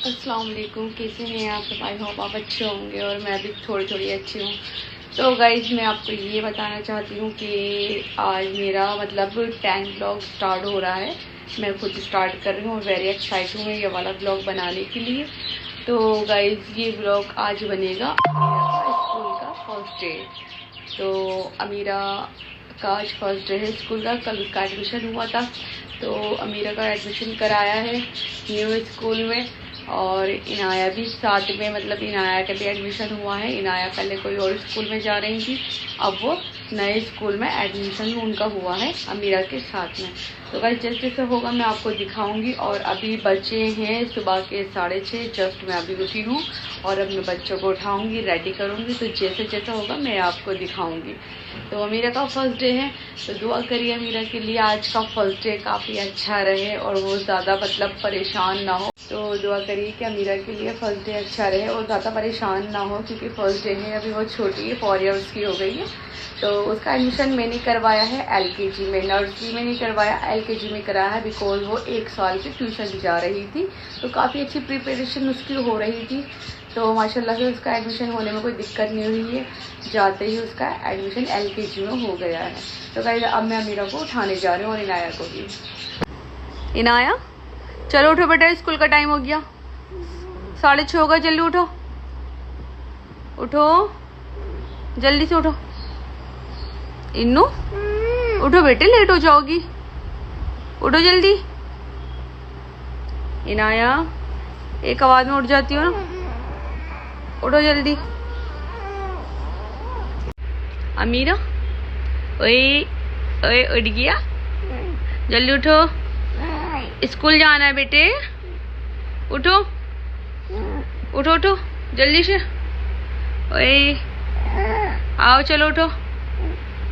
अस्सलाम वालेकुम, कैसे हैं आप सब? आई होप आप अच्छे होंगे और मैं भी थोड़ी अच्छी हूँ। तो गाइज मैं आपको ये बताना चाहती हूँ कि आज मेरा मतलब टैंक ब्लॉग स्टार्ट हो रहा है। मैं खुद स्टार्ट कर रही हूँ और वेरी एक्साइटेड हूँ ये वाला ब्लॉग बनाने के लिए। तो गाइज ये ब्लॉग आज बनेगा अमीरा का स्कूल का फर्स्ट डे। तो अमीरा का आज फर्स्ट डे है स्कूल का। कल उसका एडमिशन हुआ था, तो अमीरा का एडमिशन कराया है न्यू स्कूल में। और इनाया भी साथ में, मतलब इनाया का भी एडमिशन हुआ है। इनाया पहले कोई और स्कूल में जा रही थी, अब वो नए स्कूल में एडमिशन उनका हुआ है अमीरा के साथ में। तो भाई जैसे जैसे होगा मैं आपको दिखाऊंगी। और अभी बच्चे हैं सुबह के 6:30, जस्ट मैं अभी उठी हूँ और अब मैं बच्चों को उठाऊंगी, रेडी करूँगी। तो जैसे जैसा होगा मैं आपको दिखाऊंगी। तो अमीरा का फर्स्ट डे है, तो दुआ करिए अमीरा के लिए आज का फर्स्ट डे काफ़ी अच्छा रहे और वो ज़्यादा मतलब परेशान ना हो। तो दुआ करिए कि अमीरा के लिए फ़र्स्ट डे अच्छा रहे और ज़्यादा परेशान ना हो, क्योंकि फ़र्स्ट डे है, अभी वो छोटी है, 4 इयर्स की हो गई है। तो उसका एडमिशन मैंने करवाया है LKG में, नर्सरी में नहीं करवाया, LKG में कराया है। बिकॉज वो 1 साल की ट्यूशन जा रही थी, तो काफ़ी अच्छी प्रिपरेशन उसकी हो रही थी। तो माशाल्लाह से उसका एडमिशन होने में कोई दिक्कत नहीं हुई है। जाते ही उसका एडमिशन LKG में हो गया है। तो गाइस अब मैं अमीरा को उठाने जा रही हूँ और इनाया को भी। इनाया चलो उठो बेटा, स्कूल का टाइम हो गया, 6:30 होगा, जल्दी उठो, उठो जल्दी से उठो। इन्नू उठो बेटे, लेट हो जाओगी, उठो जल्दी। इनाया एक आवाज में उठ जाती हो ना, उठो जल्दी। अमीरा ओए ओए उठ गया, जल्दी उठो, स्कूल जाना है बेटे, उठो उठो उठो जल्दी से। ओए आओ चलो उठो,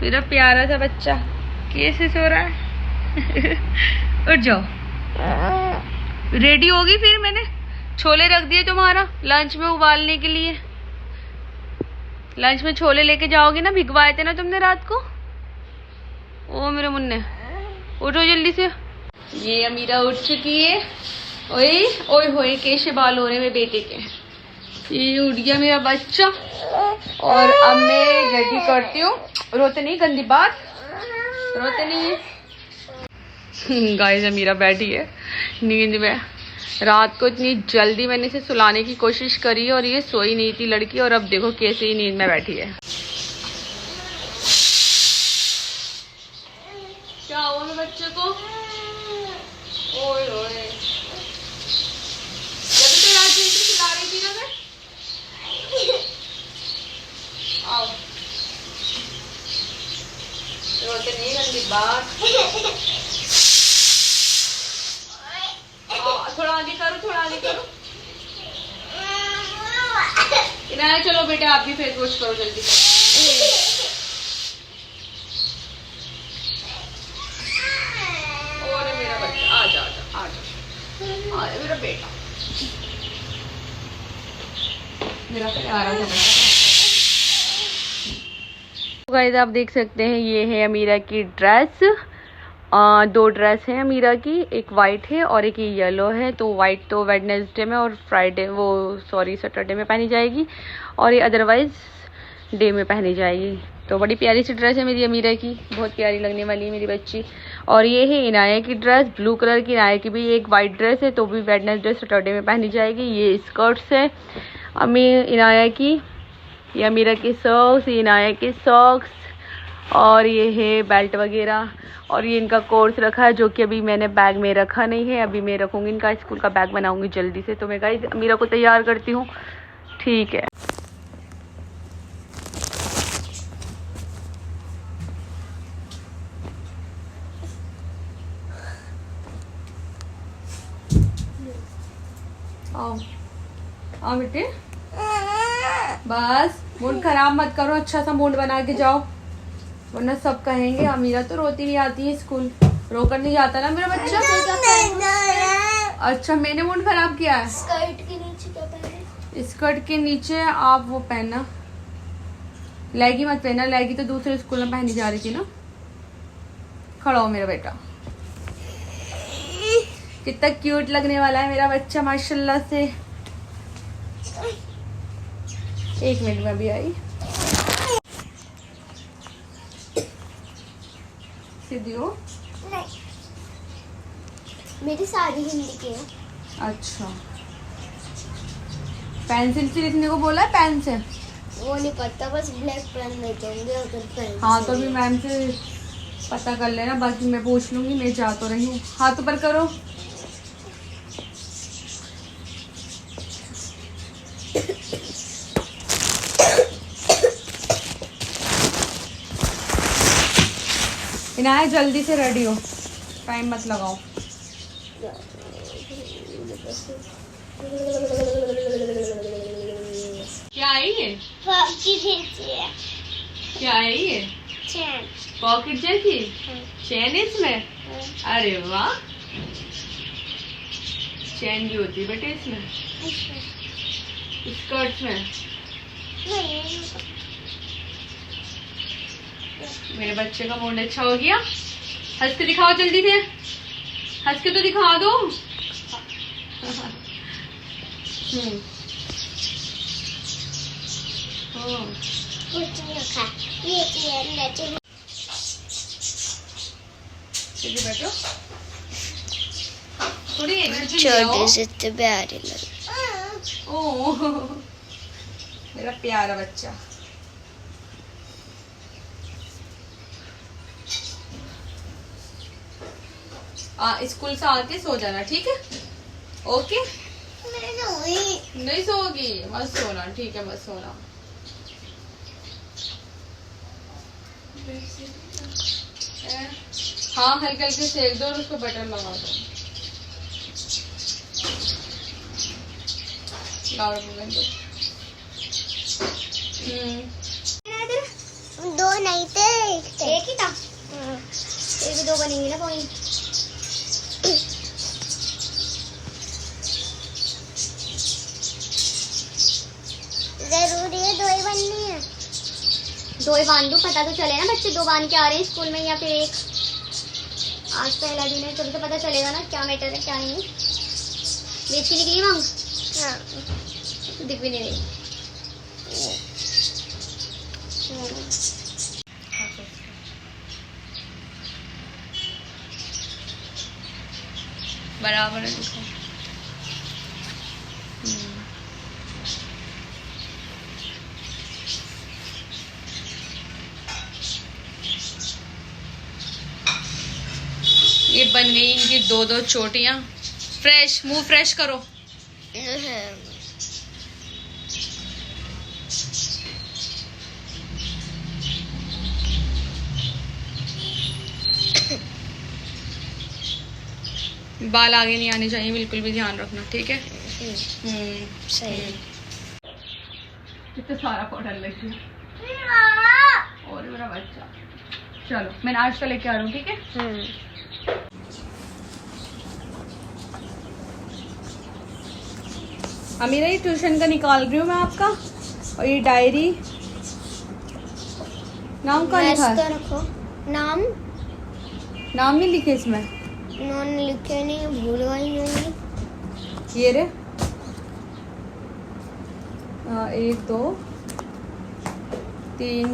मेरा प्यारा सा बच्चा कैसे सो रहा है। उठ जाओ, रेडी होगी। फिर मैंने छोले रख दिए तुम्हारा लंच में उबालने के लिए। लंच में छोले लेके जाओगे ना, भिगवाए थे ना तुमने रात को। ओ मेरे मुन्ने, उठो जल्दी से। ये अमीरा उठ चुकी है। ओए ओए होए कैसे बाल हो रहे मेरे बेटे के। ये उठ गया मेरा बच्चा और अब मैं रेडी करती हूँ। रोते नहीं, गंदी बात, रोते नहीं है। गाइस अमीरा बैठी है नींद में। रात को इतनी जल्दी मैंने इसे सुलाने की कोशिश करी और ये सोई नहीं थी लड़की, और अब देखो कैसे ही नींद में बैठी है। क्या हुआ मेरे बच्चे को? ओए ओए, जब तो रात दिन से सुला रही थी ना मैं। आओ, रोते नहीं, गंदी बात। थोड़ा आगे करो, थोड़ा आगे करो। इनाया चलो बेटा आप भी फेस वॉश करो जल्दी से। और मेरा बच्चा आ जा आ जा, मेरा बेटा, मेरा प्यारा सा बच्चा। गाइस आप देख सकते हैं ये है अमीरा की ड्रेस। 2 ड्रेस हैं अमीरा की, एक वाइट है और एक येलो है। तो वाइट तो वेडनेसडे में और सैटरडे में पहनी जाएगी, और ये अदरवाइज डे में पहनी जाएगी। तो बड़ी प्यारी सी ड्रेस है मेरी अमीरा की, बहुत प्यारी लगने वाली है मेरी बच्ची। और ये है इनाया की ड्रेस, ब्लू कलर की। इनाया की भी एक वाइट ड्रेस है, तो भी वेडनेसडे सैटरडे में पहनी जाएगी। ये स्कर्ट्स है इनाया की, ये अमीरा की सॉक्स, ये इनाया की सॉक्स, और ये है बेल्ट वगैरह। और ये इनका कोर्स रखा है, जो कि अभी मैंने बैग में रखा नहीं है। अभी मैं रखूँगी, इनका स्कूल का बैग बनाऊँगी जल्दी से। तो मैं गाइस अमीरा को तैयार करती हूँ, ठीक है। आओ आओ बेटे, बस मूड खराब मत करो, अच्छा सा मूड बना के जाओ, वरना सब कहेंगे अमीरा तो रोती नहीं आती है स्कूल। रोकर नहीं जाता ना मेरा बच्चा। अच्छा मैंने मूड खराब किया है। स्कर्ट के नीचे क्या पहने? स्कर्ट के नीचे आप वो पहनना, लेगी मत पहनना, लेगी तो दूसरे स्कूल में पहनी जा रही थी ना। खड़ा हो मेरा बेटा, कितना क्यूट लगने वाला है मेरा बच्चा माशाल्लाह से। एक मिनट में भी आई। सीधी हो। नहीं, मेरी सारी हिंदी की है। अच्छा, पेंसिल से लिखने को बोला है, पेन से? वो नहीं पता, बस ब्लैक पेन ले जाऊंगे अगर पेन। हाँ तो अभी मैम से पता कर लेना, बाकी मैं पूछ लूंगी। मैं जा तो रही हूँ। हाथ ऊपर करो। इनाया जल्दी से रेडी हो, टाइम मत लगाओ। क्या है ये? क्या है ये? चैन। पॉकेट जैसी चैन है इसमें? अरे वाह, चैन भी होती है बेटे इसमें, स्कर्ट में। मेरे बच्चे का मूड अच्छा हो गया। हंस के दिखाओ जल्दी से, हंस के तो दिखा दो। कुछ नहीं रखा, ये चैन लेते बैठो। थोड़ी एनर्जी छोटे से तो प्यारे लगे। ओह मेरा प्यारा बच्चा। स्कूल से आके सो जाना, ठीक है? ओके। नहीं सोगी, मत सोना, ठीक है? मत सोना। हाँ हल्के हल्के सेक दो और उसको बटर लगा दो। दो नहीं थे, एक ही था। एक दो बनेंगे ना कोई। जरूरी है दो ही बननी है? दो ही बांध दूं, पता तो चले ना बच्चे दो बांध के आ रहे हैं स्कूल में या फिर एक। आज पहला दिन है, तभी तो पता चलेगा ना क्या मैटर है क्या नहीं। बेच के निकली मांग? हाँ, दिख भी नहीं रही। बराबर है देखो। ये बन गई इनकी दो दो चोटियां। फ्रेश, मुंह फ्रेश करो। बाल आगे नहीं आने चाहिए, बिल्कुल भी ध्यान रखना, ठीक है? सही। कितना सारा पाउडर लगी। और मेरा बच्चा। चलो मैं नाश्ता लेके आ रहा हूँ, ठीक है? अमीरा ये ट्यूशन का निकाल रही हूँ मैं आपका। और ये डायरी, नाम का लिखा है? रखो नाम। नाम नहीं लिखे इसमें? नाम लिखे नहीं, भूल गई होंगी। ये रे 1 2 3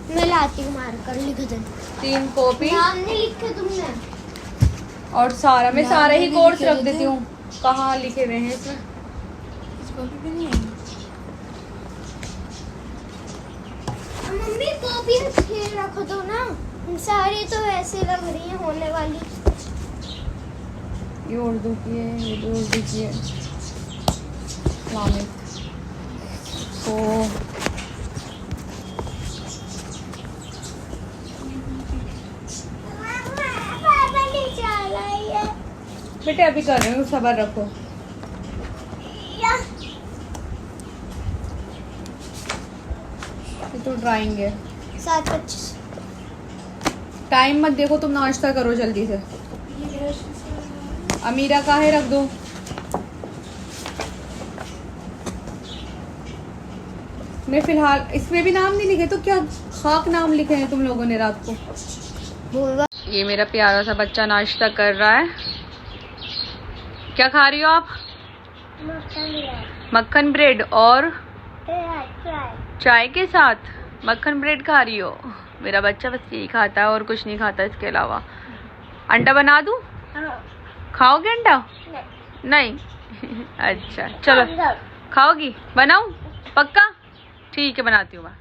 मैं लाती हूँ, मार कर लिख दे। 3 कॉपी। नाम नहीं लिखे तुमने? और सारा, मैं सारे ही कोर्स रख देती हूँ। कहाँ लिखे हुए हैं इसमें? इस कॉपी पे नहीं है। मम्मी कॉपी रख दो ना, सारी तो ऐसे लग रही है होने वाली। ये उर्दू की है, ये भी उर्दू की है। इस्लामिक तो बेटे अभी कर रही हूँ, सब्र रखो। ये तो ड्राइंग है। 7:25। टाइम मत देखो, तुम नाश्ता करो जल्दी से। अमीरा का है, रख दो। मैं फिलहाल इसमें भी नाम नहीं लिखे, तो क्या खाक नाम लिखे हैं तुम लोगों ने रात को? ये मेरा प्यारा सा बच्चा नाश्ता कर रहा है। क्या खा रही हो आप? मक्खन ब्रेड और चाय के साथ मक्खन ब्रेड खा रही हो। मेरा बच्चा बस यही खाता है और कुछ नहीं खाता इसके अलावा। अंडा बना दूं? खाओगे अंडा? नहीं। अच्छा चलो, खाओगी? बनाऊं? पक्का? ठीक है, बनाती हूँ मैं।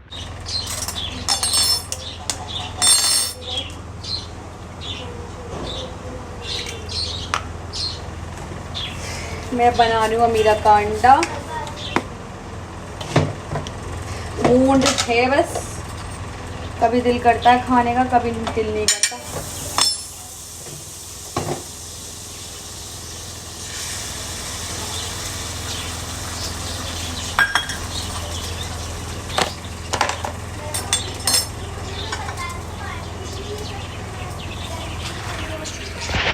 मैं बना रही हूँ अमीरा का अंडा। मूड है बस, कभी दिल करता है खाने का, कभी दिल नहीं करता।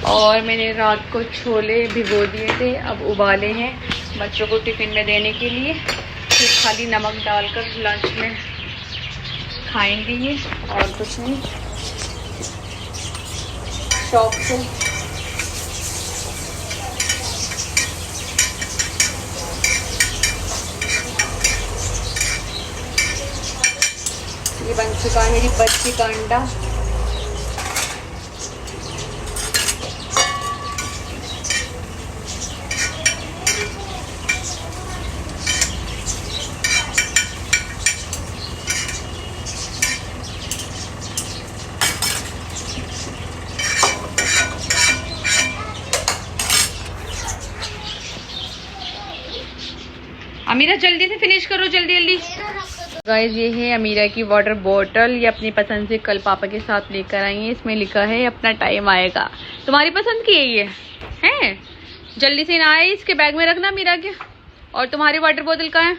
और मैंने रात को छोले भिगो दिए थे, अब उबाले हैं बच्चों को टिफ़िन में देने के लिए। फिर खाली नमक डालकर लंच में खाएंगे ये, और कुछ नहीं। शौक से ये बन चुका है मेरी बच्ची का अंडा। अमीरा जल्दी से फिनिश करो, जल्दी जल्दी। गाइस ये है अमीरा की वाटर बॉटल। ये अपनी पसंद से कल पापा के साथ लेकर आई है। इसमें लिखा है अपना टाइम आएगा। तुम्हारी पसंद की है ये? हैं? जल्दी से नहाए, इसके बैग में रखना अमीरा के। और तुम्हारी वाटर बोतल कहाँ है?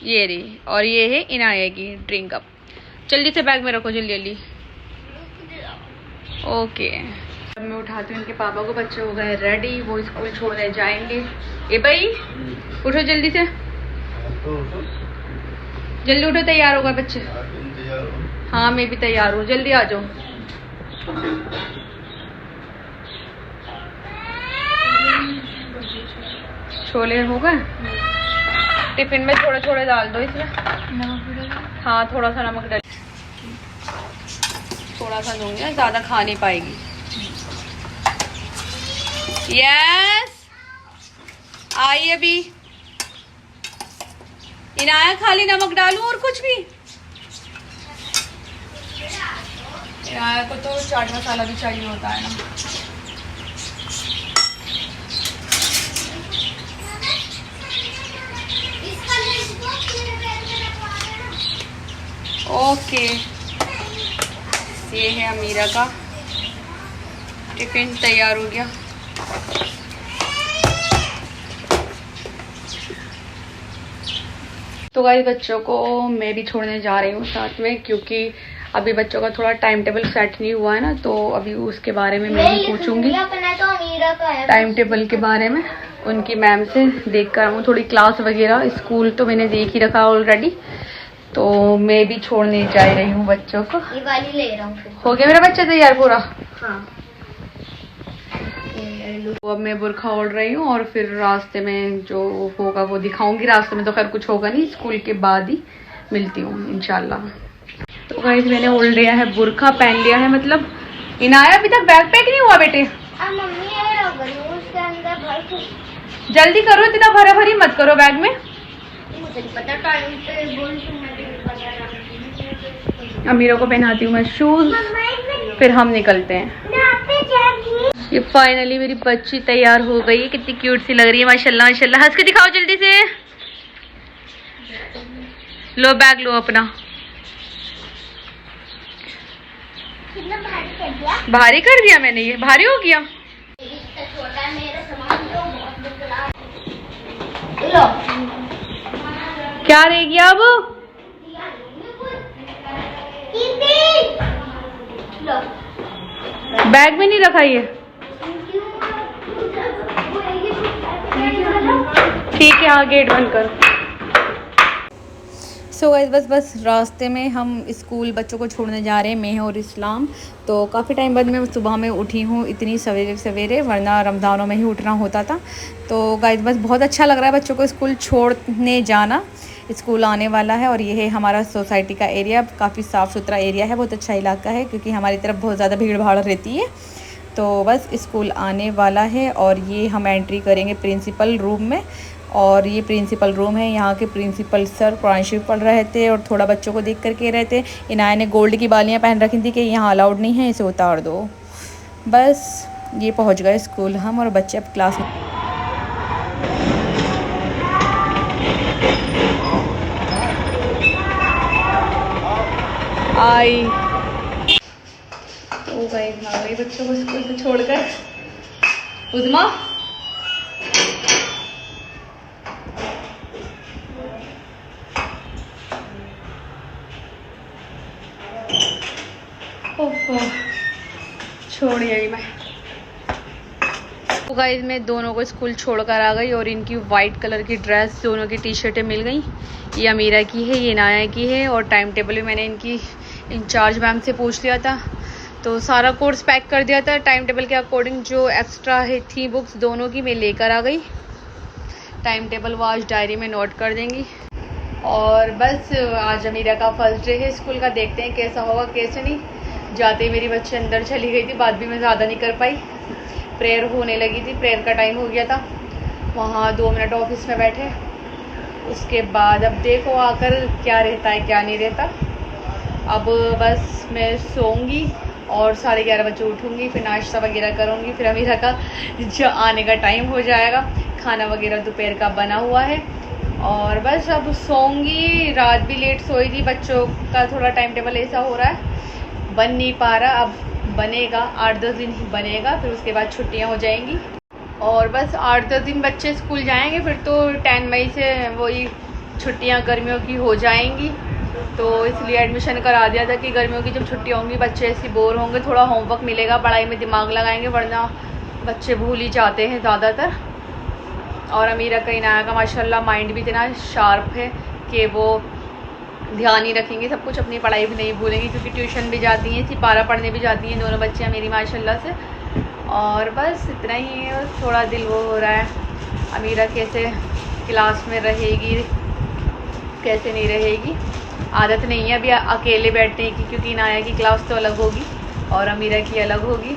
ये रही। और ये है इनाया की ड्रिंक कप। जल्दी से बैग में रखो, जल्दी जल्दी। ओके, अब मैं उठाती हूँ इनके पापा को। बच्चे हो गए रेडी, वो स्कूल छोड़ने जाएंगे। ए भाई उठो जल्दी से, जल्दी उठो, तैयार हो गए बच्चे? हाँ मैं भी तैयार हूँ, जल्दी आ जाओ। छोले हो गए? टिफिन में थोड़े थोड़े डाल दो इसमें। हाँ थोड़ा सा नमक डाल, थोड़ा सा दूंगी, ज़्यादा खा नहीं पाएगी। यस आई अभी। इनाया खाली नमक डालूं और कुछ भी? इनाया को तो चाट मसाला भी चाहिए होता है ना। ओके, ये है अमीरा का टिफिन तैयार हो गया। तो गाइस बच्चों को मैं भी छोड़ने जा रही हूँ साथ में, क्योंकि अभी बच्चों का थोड़ा टाइम टेबल सेट नहीं हुआ है ना, तो अभी उसके बारे में मैं ही पूछूंगी टाइम टेबल के बारे में उनकी मैम से। देख कर आऊँ थोड़ी क्लास वगैरह। स्कूल तो मैंने देख ही रखा ऑलरेडी, तो मैं भी छोड़ने जा रही हूँ बच्चों को। ये वाली ले रहा हूँ। हो गया मेरा बच्चा तैयार पूरा? हाँ। तो अब मैं बुरखा ओढ़ रही हूँ और फिर रास्ते में जो होगा वो दिखाऊंगी। रास्ते में तो खैर कुछ होगा नहीं, स्कूल के बाद ही मिलती हूँ इंशाल्लाह। तो गाइस मैंने ओढ़ लिया है बुरखा, पहन लिया है। मतलब इनाया अभी तक बैग पैक नहीं हुआ बेटे? मम्मी उसके अंदर भर। जल्दी करो, इतना भरा भरी मत करो बैग में। मुझे पता टाइम पे बोल। अमीरा को पहनाती हूँ मैं शूज, फिर हम निकलते हैं। ये फाइनली मेरी बच्ची तैयार हो गई। कितनी क्यूट सी लग रही है, माशाल्लाह माशाल्लाह। हंस के दिखाओ जल्दी से। लो बैग लो अपना। भारी कर दिया मैंने? ये भारी हो गया? क्या रह गया अब? बैग में नहीं रखा ये? ठीक है, हाँ गेट बंद कर। सो गाइस बस रास्ते में हम स्कूल बच्चों को छोड़ने जा रहे हैं, मैं और इस्लाम। तो काफ़ी टाइम बाद मैं सुबह में उठी हूँ इतनी सवेरे सवेरे, वरना रमज़ानों में ही उठना होता था। तो गाइस बस बहुत अच्छा लग रहा है बच्चों को स्कूल छोड़ने जाना। स्कूल आने वाला है और ये है हमारा सोसाइटी का एरिया, काफ़ी साफ़ सुथरा एरिया है, बहुत अच्छा इलाका है क्योंकि हमारी तरफ बहुत ज़्यादा भीड़ भाड़ रहती है। तो बस स्कूल आने वाला है और ये हम एंट्री करेंगे प्रिंसिपल रूम में। और ये प्रिंसिपल रूम है, यहाँ के प्रिंसिपल सर कुरान शरीफ पढ़ रहे थे और थोड़ा बच्चों को देख कर के रहे थे। इनाया ने गोल्ड की बालियाँ पहन रखी थी कि यहाँ अलाउड नहीं है, इसे उतार दो। बस ये पहुँच गए स्कूल हम, और बच्चे अब क्लास में आई। तो गए बच्चों को स्कूल से छोड़कर। उज़मा छोड़ आई मैं। तो गाइस मैं दोनों को स्कूल छोड़कर आ गई और इनकी वाइट कलर की ड्रेस, दोनों की टी शर्टें मिल गई। ये अमीरा की है, ये नाया की है। और टाइम टेबल भी मैंने इनकी इंचार्ज मैम से पूछ लिया था, तो सारा कोर्स पैक कर दिया था टाइम टेबल के अकॉर्डिंग। जो एक्स्ट्रा है थी बुक्स दोनों की मैं लेकर आ गई। टाइम टेबल वो आज डायरी में नोट कर देंगी। और बस आज अमीरा का फर्स्ट डे है स्कूल का, देखते हैं कैसा होगा कैसे नहीं। जाते ही मेरी बच्ची अंदर चली गई थी, बात भी मैं ज़्यादा नहीं कर पाई। प्रेयर होने लगी थी, प्रेयर का टाइम हो गया था। वहाँ 2 मिनट ऑफिस में बैठे, उसके बाद अब देखो आकर क्या रहता है क्या नहीं रहता। अब बस मैं सोऊंगी और 11:30 बजे उठूँगी, फिर नाश्ता वगैरह करूँगी। फिर अमीरा का जो आने का टाइम हो जाएगा, खाना वगैरह दोपहर का बना हुआ है। और बस अब सोऊंगी। रात भी लेट सोई थी, बच्चों का थोड़ा टाइम टेबल ऐसा हो रहा है, बन नहीं पा रहा। अब बनेगा, 8-10 दिन ही बनेगा, फिर उसके बाद छुट्टियां हो जाएंगी। और बस 8-10 दिन बच्चे स्कूल जाएंगे, फिर तो 10 मई से वही छुट्टियां गर्मियों की हो जाएंगी। तो इसलिए एडमिशन करा दिया था कि गर्मियों की जब छुट्टियां होंगी बच्चे ऐसे बोर होंगे, थोड़ा होमवर्क मिलेगा, पढ़ाई में दिमाग लगाएंगे, वरना बच्चे भूल ही जाते हैं ज़्यादातर। और अमीरा का इनाया का माशाल्लाह माइंड भी इतना शार्प है कि वो ध्यान ही रखेंगे सब कुछ, अपनी पढ़ाई भी नहीं भूलेंगी, क्योंकि ट्यूशन भी जाती हैं, सिपारा पढ़ने भी जाती हैं दोनों बच्चियाँ मेरी माशाल्लाह से। और बस इतना ही है, थोड़ा दिल वो हो रहा है अमीरा कैसे क्लास में रहेगी कैसे नहीं रहेगी। आदत नहीं है अभी अकेले बैठने की, क्योंकि इनाया की क्लास तो अलग होगी और अमीरा की अलग होगी।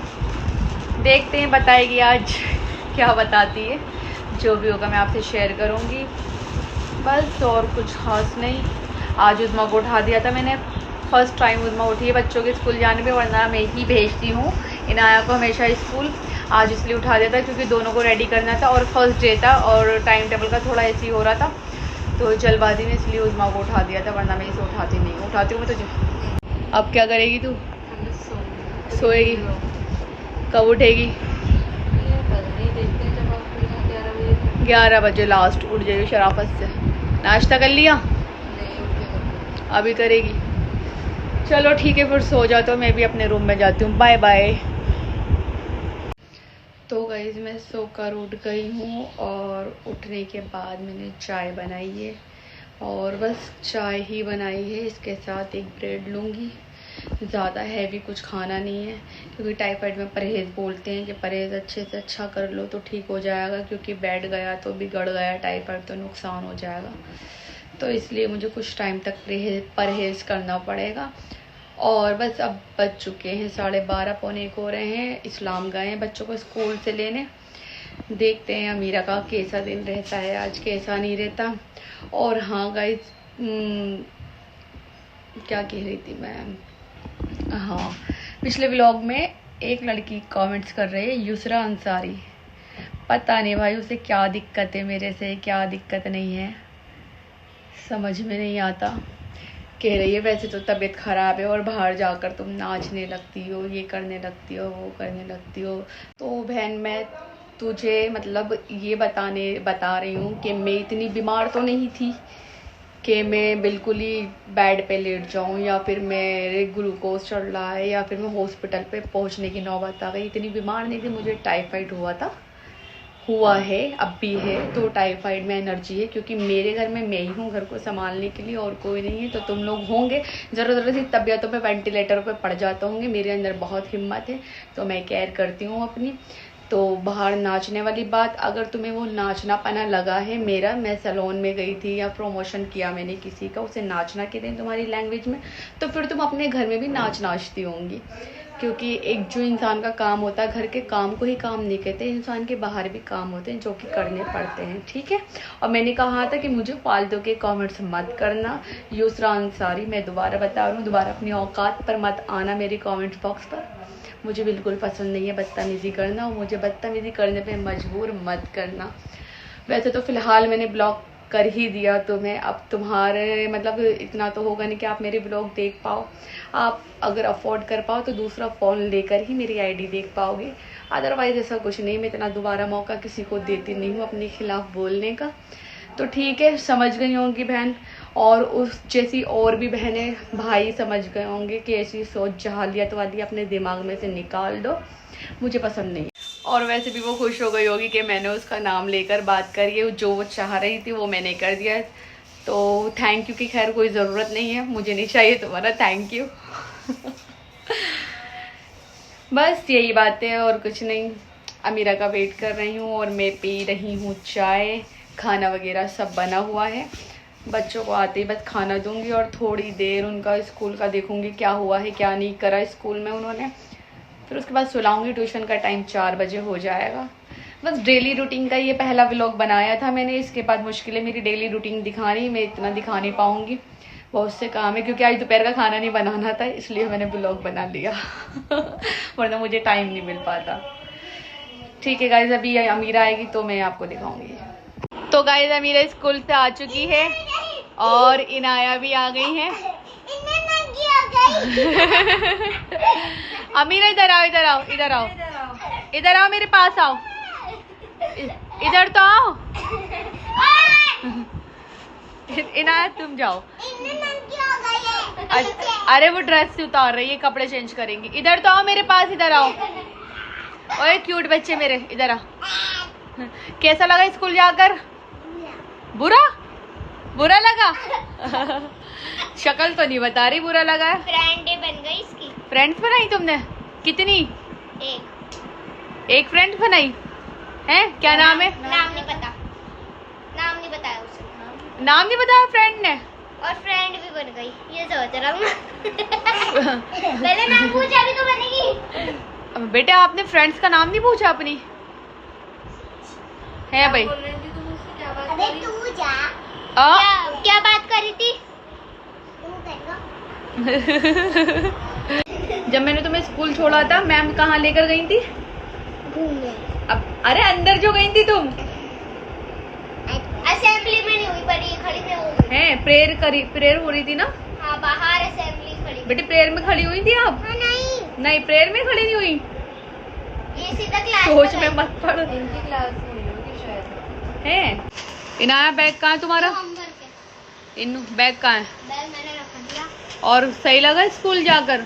देखते हैं, बताएगी आज क्या बताती है। जो भी होगा मैं आपसे शेयर करूँगी। बस और कुछ ख़ास नहीं। आज उज़मा को उठा दिया था मैंने, फ़र्स्ट टाइम उज़मा उठी है बच्चों के स्कूल जाने पे, वरना मैं ही भेजती हूँ इनाया को हमेशा स्कूल। आज इसलिए उठा दिया था क्योंकि दोनों को रेडी करना था और फर्स्ट डे था और टाइम टेबल का थोड़ा ऐसे ही हो रहा था, तो जल्दबाजी में इसलिए उज़मा को उठा दिया था, वरना मैं इसे उठाती नहीं हूँ। उठाती हूँ मैं तुझे। अब क्या करेगी तू? सोएगी? कब उठेगी? 11 बजे लास्ट उठ जाएगी शराफत से। नाश्ता कर लिया? अभी करेगी। चलो ठीक है, फिर सो जाता हूँ, मैं भी अपने रूम में जाती हूँ। Bye bye. तो गाइस मैं सोकर उठ गई हूँ और उठने के बाद मैंने चाय बनाई है और बस चाय ही बनाई है। इसके साथ एक ब्रेड लूँगी। ज़्यादा हैवी कुछ खाना नहीं है, क्योंकि टाइफाइड में परहेज़ बोलते हैं कि परहेज़ अच्छे से अच्छा कर लो तो ठीक हो जाएगा, क्योंकि बैठ गया तो बिगड़ गया टाइफाइड तो नुकसान हो जाएगा। तो इसलिए मुझे कुछ टाइम तक परहेज़ करना पड़ेगा। और बस अब बज चुके हैं 12:30, पौने 1 हो रहे हैं। इस्लाम गए हैं बच्चों को स्कूल से लेने। देखते हैं अमीरा का कैसा दिन रहता है आज, कैसा नहीं रहता। और हाँ गाइस, क्या कह रही थी मैं, हाँ पिछले व्लॉग में एक लड़की कमेंट्स कर रही है, युसरा अंसारी। पता नहीं भाई उसे क्या दिक्कत है मेरे से, क्या दिक्कत नहीं है, समझ में नहीं आता। कह रही है वैसे तो तबीयत ख़राब है और बाहर जाकर तुम नाचने लगती हो, ये करने लगती हो, वो करने लगती हो। तो बहन मैं तुझे मतलब ये बता रही हूँ कि मैं इतनी बीमार तो नहीं थी कि मैं बिल्कुल ही बेड पे लेट जाऊँ, या फिर मेरे ग्लूकोज चढ़ रहा है, या फिर मैं हॉस्पिटल पे पहुँचने की नौबत आ गई। इतनी बीमार नहीं थी, मुझे टाइफाइड हुआ था हुआ है, अब भी है, तो टाइफाइड में एनर्जी है, क्योंकि मेरे घर में मैं ही हूँ घर को संभालने के लिए और कोई नहीं है। तो तुम लोग होंगे ज़रूर सी तबीयतों पे वेंटिलेटर पे पड़ जाते होंगे, मेरे अंदर बहुत हिम्मत है तो मैं केयर करती हूँ अपनी। तो बाहर नाचने वाली बात, अगर तुम्हें वो नाचना पना लगा है मेरा, मैं सैलून में गई थी या प्रमोशन किया मैंने किसी का, उसे नाचना कहते हैं तुम्हारी लैंग्वेज में, तो फिर तुम अपने घर में भी नाचती होंगी। क्योंकि एक जो इंसान का काम होता है, घर के काम को ही काम नहीं कहते, इंसान के बाहर भी काम होते हैं जो कि करने पड़ते हैं, ठीक है। और मैंने कहा था कि मुझे फालतू के कमेंट्स मत करना। यूसरा अंसारी, मैं दोबारा बता रहा हूँ, दोबारा अपनी औकात पर मत आना मेरे कमेंट बॉक्स पर। मुझे बिल्कुल पसंद नहीं है बदतमीज़ी करना, और मुझे बदतमीज़ी करने पे मजबूर मत करना। वैसे तो फ़िलहाल मैंने ब्लॉग कर ही दिया तुम्हें, अब तुम्हारे मतलब इतना तो होगा नहीं कि आप मेरे ब्लॉग देख पाओ। आप अगर अफोर्ड कर पाओ तो दूसरा फ़ोन लेकर ही मेरी आईडी देख पाओगे, अदरवाइज़ ऐसा कुछ नहीं। मैं इतना दोबारा मौका किसी को देती नहीं हूँ अपने खिलाफ बोलने का। तो ठीक है, समझ गई होंगी बहन, और उस जैसी और भी बहनें भाई समझ गए होंगे कि ऐसी सोच जहालियत वाली अपने दिमाग में से निकाल दो, मुझे पसंद नहीं है। और वैसे भी वो खुश हो गई होगी कि मैंने उसका नाम लेकर बात करी है, जो वो चाह रही थी वो मैंने कर दिया। तो थैंक यू की खैर कोई ज़रूरत नहीं है, मुझे नहीं चाहिए तुम्हारा थैंक यू। बस यही बात है और कुछ नहीं। अमीरा का वेट कर रही हूँ और मैं पी रही हूँ चाय, खाना वगैरह सब बना हुआ है। बच्चों को आते ही बस खाना दूंगी और थोड़ी देर उनका स्कूल का देखूंगी क्या हुआ है क्या नहीं करा स्कूल में उन्होंने, फिर उसके बाद सुलाऊंगी। ट्यूशन का टाइम 4 बजे हो जाएगा। बस डेली रूटीन का ये पहला व्लॉग बनाया था मैंने, इसके बाद मुश्किल है मेरी डेली रूटीन दिखानी, मैं इतना दिखा नहीं पाऊंगी, बहुत से काम है, क्योंकि आज दोपहर का खाना नहीं बनाना था इसलिए मैंने व्लॉग बना लिया। वरना मुझे टाइम नहीं मिल पाता। ठीक है गाइज, अभी अमीरा आएगी तो मैं आपको दिखाऊंगी। तो गाइज अमीरा स्कूल से आ चुकी है और इनाया भी आ गई है। अमीरा इधर आओ, इधर आओ, इधर आओ, इधर आओ, मेरे पास आओ, इधर तो आओ। इनाया तुम जाओ। अरे वो ड्रेस से उतार रही है, कपड़े चेंज करेंगी। इधर तो आओ मेरे पास, इधर आओ। ओए क्यूट बच्चे मेरे, इधर आ। कैसा लगा स्कूल जाकर? बुरा बुरा लगा? शक्ल तो नहीं बता रही बुरा लगा है। फ्रेंड बन गई इसकी। फ्रेंड्स बनाई तुमने? कितनी? एक फ्रेंड बनाई है? क्या नाम है? नाम नहीं पता, नाम नहीं बताया उसने। नाम नहीं बताया फ्रेंड ने? और फ्रेंड भी बन गई, ये सोच रहा हूँ। पहले नाम पूछा भी तो बनेगी। बेटा आपने फ्रेंड्स का नाम नहीं पूछा अपनी? है भाई? अबे तू जा। क्या बात करी थी? जब मैंने तुम्हें स्कूल छोड़ा था मैम कहाँ लेकर गई थी? घूमने। अब अरे अंदर जो गई थी तुम? असेंबली में नहीं हुई, बड़ी खड़ी में हुई है। प्रेयर हो रही थी ना? हाँ, बाहर असेंबली खड़ी। बेटे प्रेयर में खड़ी हुई थी आप? हाँ, नहीं प्रेयर में खड़ी नहीं हुई। ये सीधा क्लास सोच में मत पड़। इनकी क्लास में होगी शायद। है। इनाया बैग कहाँ है तुम्हारा? इन्नू बैग कहाँ है? बैग मैंने रख दिया। और सही लगा स्कूल जाकर?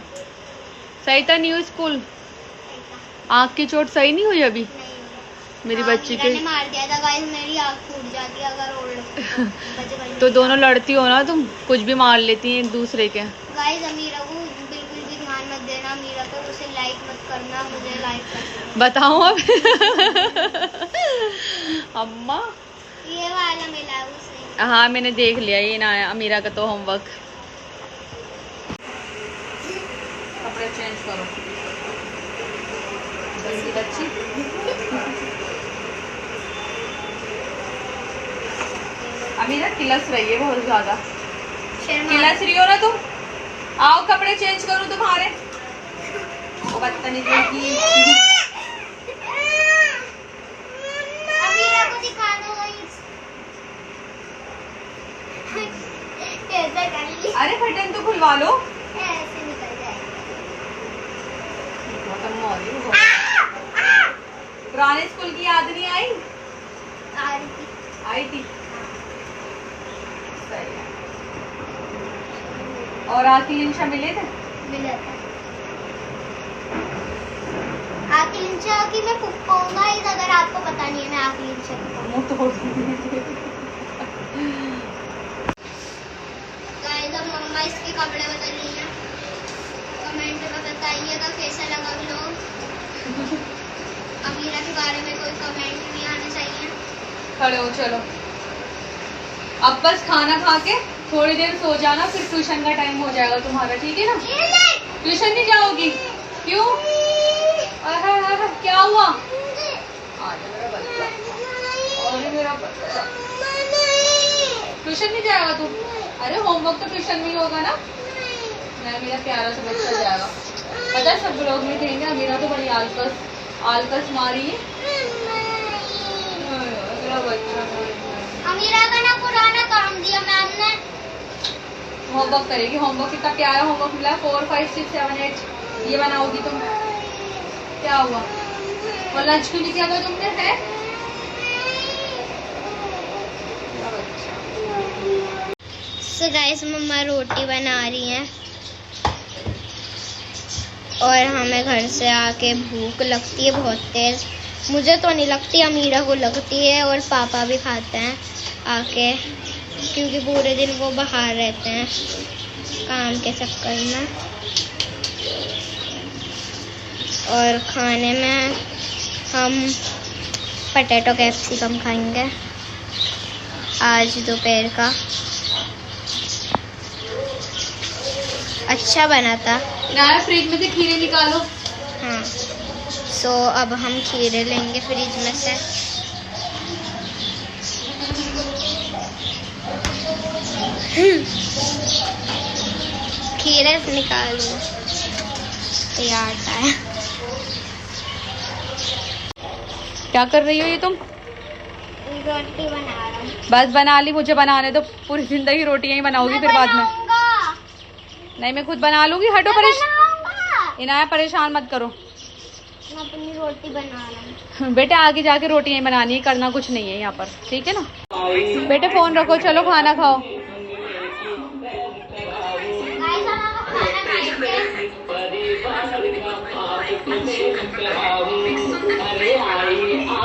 सही था नहीं हुई स्कूल? आँख की चोट सही नहीं हुई अभी? मेरी बच्ची के मार दिया था गाइस, मेरी आँख फूट जाती है अगर ओल्ड। तो दोनों लड़ती हो ना तुम, कुछ भी मार लेती हैं एक दूसरे के। गाइस अमीरा को बिल्कुल भी ध्यान मत देना, अमीरा को उसे लाइक मत करना, मुझे लाइक करना। बताओ अब। अम्मा ये वाला मिला उसे। हाँ मैंने देख लिया, ये ना अमीरा का तो होमवर्क। कपड़े चेंज करो बच्ची। अमीरा किलस रही है बहुत ज्यादा, किलस रही हो ना तुम। आओ कपड़े चेंज करो तुम्हारे। वो बदतमीजी की। अमीरा को दिखा दो गाइस। कैसे कर ली? अरे बटन तो खुलवा लो। ऐसे निकल जाएगा। पुराने स्कूल की याद नहीं आई? आई थी। सही है। और आकिल इंशा मिले थे? मिला था। आकिल नीचे आके मैं फूंकूंगा इस, अगर आपको पता नहीं है मैं आके नीचे गाइस अब मम्मा इसके कपड़े बदल रही हैं। कमेंट में बताइएगा कैसा लगा व्लॉग। अमीरा के बारे में कोई कमेंट नहीं आना चाहिए। खड़े हो चलो, अब बस खाना खा के थोड़ी देर सो जाना, फिर ट्यूशन का टाइम हो जाएगा तुम्हारा, ठीक है ना? ट्यूशन नहीं जाओगी? क्यों? क्या हुआ? मेरा बच्चा, अरे मेरा बच्चा, ट्यूशन नहीं जाएगा तू? अरे होमवर्क तो ट्यूशन में ही होगा ना? नहीं, मेरा प्यारा सा बच्चा जाएगा। पता है सब लोग में कहेंगे मेरा तो बड़ी आलकस मारी है मेरा बच्चा। अमीरा का ना पुराना काम दिया मैम ने। होमवर्क करेगी, होमवर्क कितना प्यारा होमवर्क मिला, 4 5 6 7 8 ये बनाओगी तुम। क्या हुआ? और लंच क्यों नहीं किया था तुमने? है सो गाइस मम्मा रोटी बना रही हैं और हमें घर से आके भूख लगती है बहुत तेज। मुझे तो नहीं लगती, अमीरा को लगती है और पापा भी खाते हैं आके, क्योंकि पूरे दिन वो बाहर रहते हैं काम के चक्कर में। और खाने में हम पटेटो कैप्सिकम खाएंगे आज दोपहर का। अच्छा बना था ना, फ्रिज में से खीरे निकालो। हाँ, सो अब हम खीरे लेंगे फ्रिज में से। खीरे निकालो, तैयार है। क्या कर रही हो ये तुम? रोटी बना रहा हूँ। बस बना ली, मुझे बनाने दो। पूरी जिंदगी रोटियां ही बनाओगी फिर बाद में। नहीं, मैं खुद बना लूंगी। हटो, परेशान इनाया, परेशान मत करो। मैं अपनी रोटी बना रहा हूँ। बेटे आगे जाके रोटियां बनानी है, करना कुछ नहीं है यहाँ पर, ठीक है ना? बेटे फोन रखो, चलो खाना खाओ।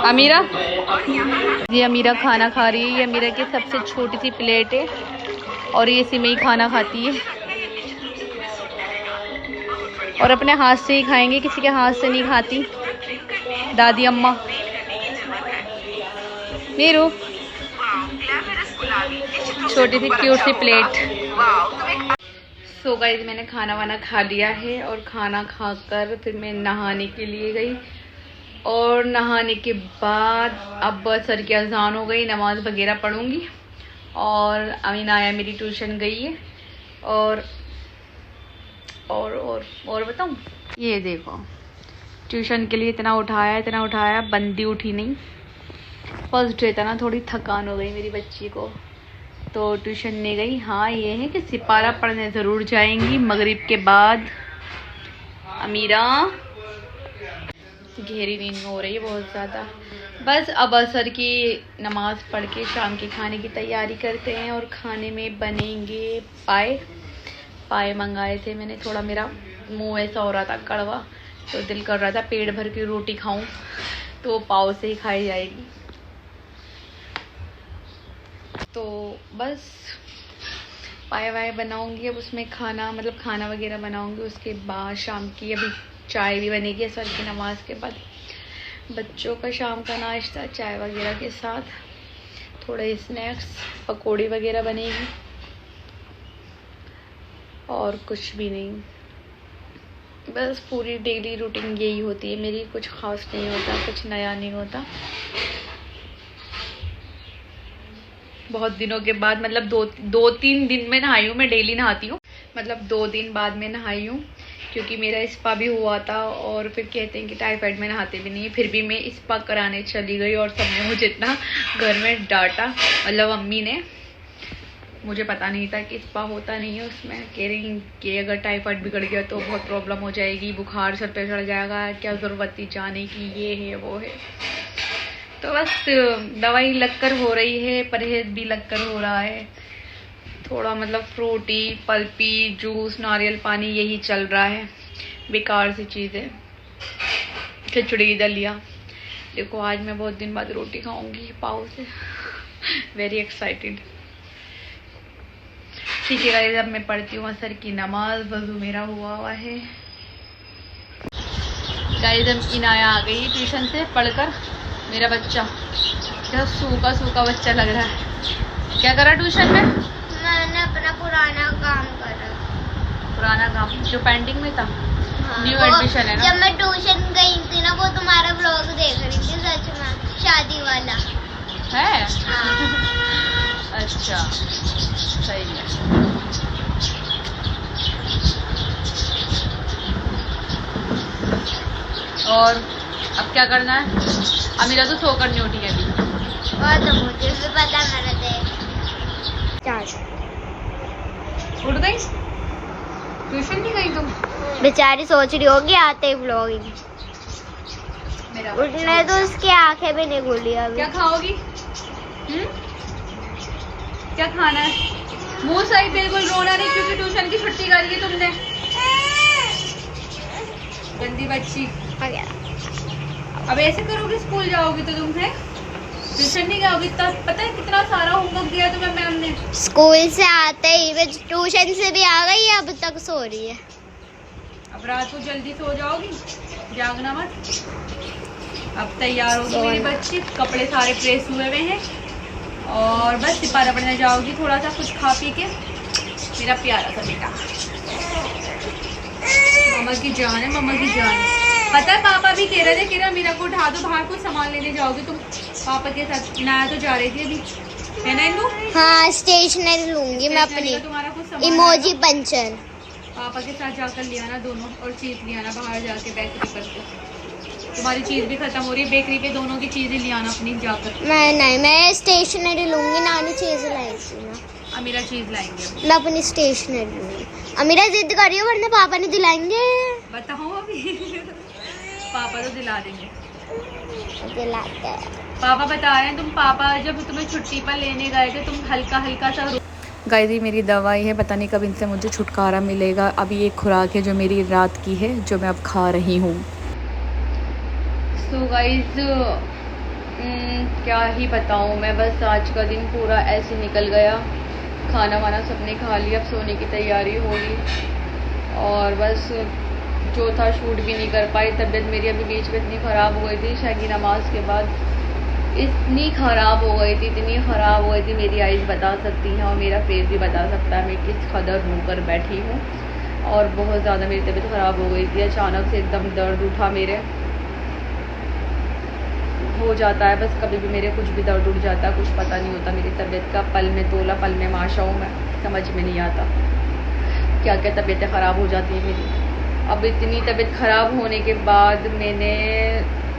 अमीरा, ये अमीरा खाना खा रही है। ये अमीरा की सबसे छोटी सी प्लेट है और ये इसी में ही खाना खाती है। और अपने हाथ से ही खाएंगे, किसी के हाथ से नहीं खाती दादी अम्मा। नीरू, छोटी सी क्यूट सी प्लेट। सो गाइस मैंने खाना वाना खा लिया है और खाना खाकर फिर मैं नहाने के लिए गई। और नहाने के बाद अब सर की अज़ान हो गई, नमाज वगैरह पढ़ूंगी। और अमीना आया मेरी ट्यूशन गई है। और बताऊं, ये देखो ट्यूशन के लिए इतना उठाया, बंदी उठी नहीं। फर्स्ट डे था ना, थोड़ी थकान हो गई मेरी बच्ची को, तो ट्यूशन नहीं गई। हाँ ये है कि सिपारा पढ़ने ज़रूर जाएंगी मगरिब के बाद। अमीरा, गहरी नींद में हो रही है बहुत ज़्यादा। बस अब असर की नमाज़ पढ़ के शाम के खाने की तैयारी करते हैं। और खाने में बनेंगे पाए मंगाए थे मैंने। थोड़ा मेरा मुंह ऐसा हो रहा था कड़वा, तो दिल कर रहा था पेट भर की रोटी खाऊं, तो पाव से ही खाई जाएगी। तो बस पाए वाए बनाऊंगी, अब उसमें खाना वगैरह बनाऊंगी। उसके बाद शाम की अभी चाय भी बनेगी असर की नमाज के बाद। बच्चों का शाम का नाश्ता चाय वगैरह के साथ, थोड़े स्नैक्स, पकौड़ी वगैरह बनेगी और कुछ भी नहीं। बस पूरी डेली रूटीन यही होती है मेरी, कुछ खास नहीं होता, कुछ नया नहीं होता। बहुत दिनों के बाद, मतलब दो तीन दिन में नहाई हूँ। मैं डेली नहाती हूँ, मतलब 2 दिन बाद में नहाई हूँ, क्योंकि मेरा स्पा भी हुआ था। और फिर कहते हैं कि टाइफाइड में नहाते भी नहीं, फिर भी मैं स्पा कराने चली गई। और सबने मुझे इतना घर में डांटा, मतलब अम्मी ने। मुझे पता नहीं था कि स्पा होता नहीं है उसमें। कह रही कि अगर टाइफाइड बिगड़ गया तो बहुत प्रॉब्लम हो जाएगी, बुखार सर पे चढ़ जाएगा, क्या ज़रूरत थी जाने की, ये है वो है। तो बस दवाई लगकर हो रही है, परहेज भी लगकर हो रहा है। थोड़ा मतलब फ्रूटी, पल्पी, जूस, नारियल पानी, यही चल रहा है, बेकार सी चीज़ें। खिचड़ी इधर लिया। देखो आज मैं बहुत दिन बाद रोटी खाऊंगी पाव से, वेरी एक्साइटेड। ठीक है गाइस, अब मैं पढ़ती हूँ असर की नमाज, वजू मेरा हुआ है। गाइस अब इनाया आ गई ट्यूशन से पढ़कर। मेरा बच्चा क्या सूखा सूखा बच्चा लग रहा है। क्या करा ट्यूशन में? मैंने अपना पुराना काम करा। पुराना काम जो पेंडिंग में था? हाँ, न्यू एडमिशन है ना? जब मैं ट्यूशन गई थी ना, वो तुम्हारा ब्लॉग देख रही थी, सच में शादी वाला है। हाँ। अच्छा सही है। और अब क्या करना है? अमीरा तो सोकर नहीं उठी है अभी। और तो मुझे भी पता, मेरा देख उठ गई? ट्यूशन नहीं गई तुम? बेचारी सोच रही होगी आते ही ब्लॉगिंग। उठने तो उसकी आंखें भी नहीं खुली अभी। क्या खाओगी? क्या खाना है? मुंह सही बिल्कुल रोना नहीं, क्योंकि ट्यूशन की छुट्टी करी है तुमने। गंदी बच्ची। अब ऐसे करोगे स्कूल जाओगी तो तुम है? ट्यूशन नहीं जाओगी? तब पता है कितना सारा होमवर्क दिया तुम्हें मैम ने। स्कूल से आते ही ट्यूशन से भी आ गई, अब तक सो रही है। अब रात को जल्दी सो जाओगी, जागना मत। अब तैयार होगी मेरी बच्ची, कपड़े सारे प्रेस हुए हुए हैं और बस सिपारा पढ़ने जाओगी थोड़ा सा कुछ खा पी के। मेरा प्यारा सा बेटा, मामा की जान है, मामा की जान। पता है पापा भी कह रहे थे कि मीरा को उठा दो, बाहर कुछ सामान लेने जाओगी तुम पापा के साथ। नया तो जा रही थी अभी, है ना इंदु? हाँ स्टेशनरी लूंगी मैं अपनी, इमोजी पंचर। पापा के साथ जाकर ले आना दोनों, और चीज ले आना बाहर जाके बेकरी पर से। तुम्हारी चीज भी खत्म हो रही है बेकरी पे, दोनों की चीजें ले आना अपनी जाकर। मैं स्टेशनरी लूंगी, नानी चीज लाएगी ना। अमीरा चीज लाएंगे, मैं अपनी स्टेशनरी लूंगी। अमीरा जिद कर रही हो वरना पापा नहीं दिलाएंगे। बताओ अभी। पापा तो दिला देंगे, दिलाते हैं। पापा बता रहे हैं तुम, पापा जब तुम्हें छुट्टी पर लेने गए थे तुम हल्का हल्का सा। गाइस ये मेरी दवाई है, पता नहीं कब इनसे मुझे छुटकारा मिलेगा। अभी एक खुराक है जो मेरी रात की है, जो मैं अब खा रही हूँ। सो गाइस क्या ही बताऊँ मैं, बस आज का दिन पूरा ऐसे निकल गया। खाना वाना सबने खा लिया, अब सोने की तैयारी होगी और बस जो था शूट भी नहीं कर पाई। तबीयत मेरी अभी बीच में इतनी ख़राब हो गई थी, शायद की नमाज के बाद इतनी ख़राब हो गई थी, इतनी ख़राब हो गई थी। मेरी आइज़ बता सकती हैं और मेरा फेस भी बता सकता है मैं किस कदर होकर बैठी हूँ। और बहुत ज़्यादा मेरी तबीयत ख़राब हो गई थी, अचानक से एकदम दर्द उठा मेरे। हो जाता है बस, कभी भी मेरे कुछ भी दर्द उठ जाता है, कुछ पता नहीं होता मेरी तबीयत का। पल में तोला पल में माशा हूँ मैं, समझ में नहीं आता क्या क्या तबीयतें ख़राब हो जाती है मेरी। अब इतनी तबीयत ख़राब होने के बाद मैंने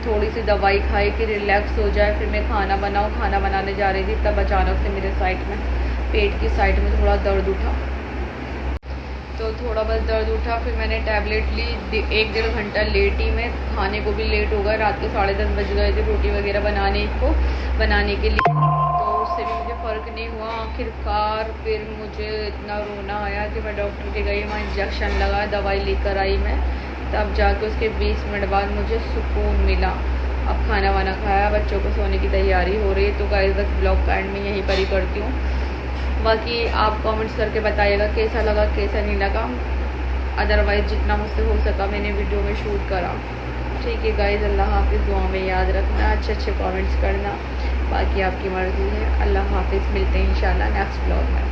थोड़ी सी दवाई खाई कि रिलैक्स हो जाए, फिर मैं खाना बनाऊँ। खाना बनाने जा रही थी तब अचानक से मेरे साइड में, पेट की साइड में थोड़ा दर्द उठा, तो थोड़ा बस दर्द उठा। फिर मैंने टैबलेट ली, 1-1.5 घंटा लेटी मैं, खाने को भी लेट हो गया। रात के 10:30 बज गए थे रोटी वगैरह बनाने के लिए, तो उससे भी मुझे फ़र्क नहीं हुआ। आखिरकार फिर मुझे इतना रोना आया कि मैं डॉक्टर के गई, वहाँ इंजेक्शन लगा, दवाई लेकर आई मैं, तब जाके उसके 20 मिनट बाद मुझे सुकून मिला। अब खाना वाना खाया, बच्चों को सोने की तैयारी हो रही है। तो गाइस बस ब्लॉग का एंड में यहीं पर ही करती हूँ। बाकी आप कमेंट्स करके बताइएगा कैसा लगा कैसा नहीं लगा। अदरवाइज़ जितना मुझसे हो सका मैंने वीडियो में शूट करा। ठीक है गाइस, अल्लाह हाफिज़। दुआ में याद रखना, अच्छे कमेंट्स करना, बाकी आपकी मर्ज़ी है। अल्लाह हाफिज़, मिलते हैं इंशाल्लाह नेक्स्ट ब्लॉग में।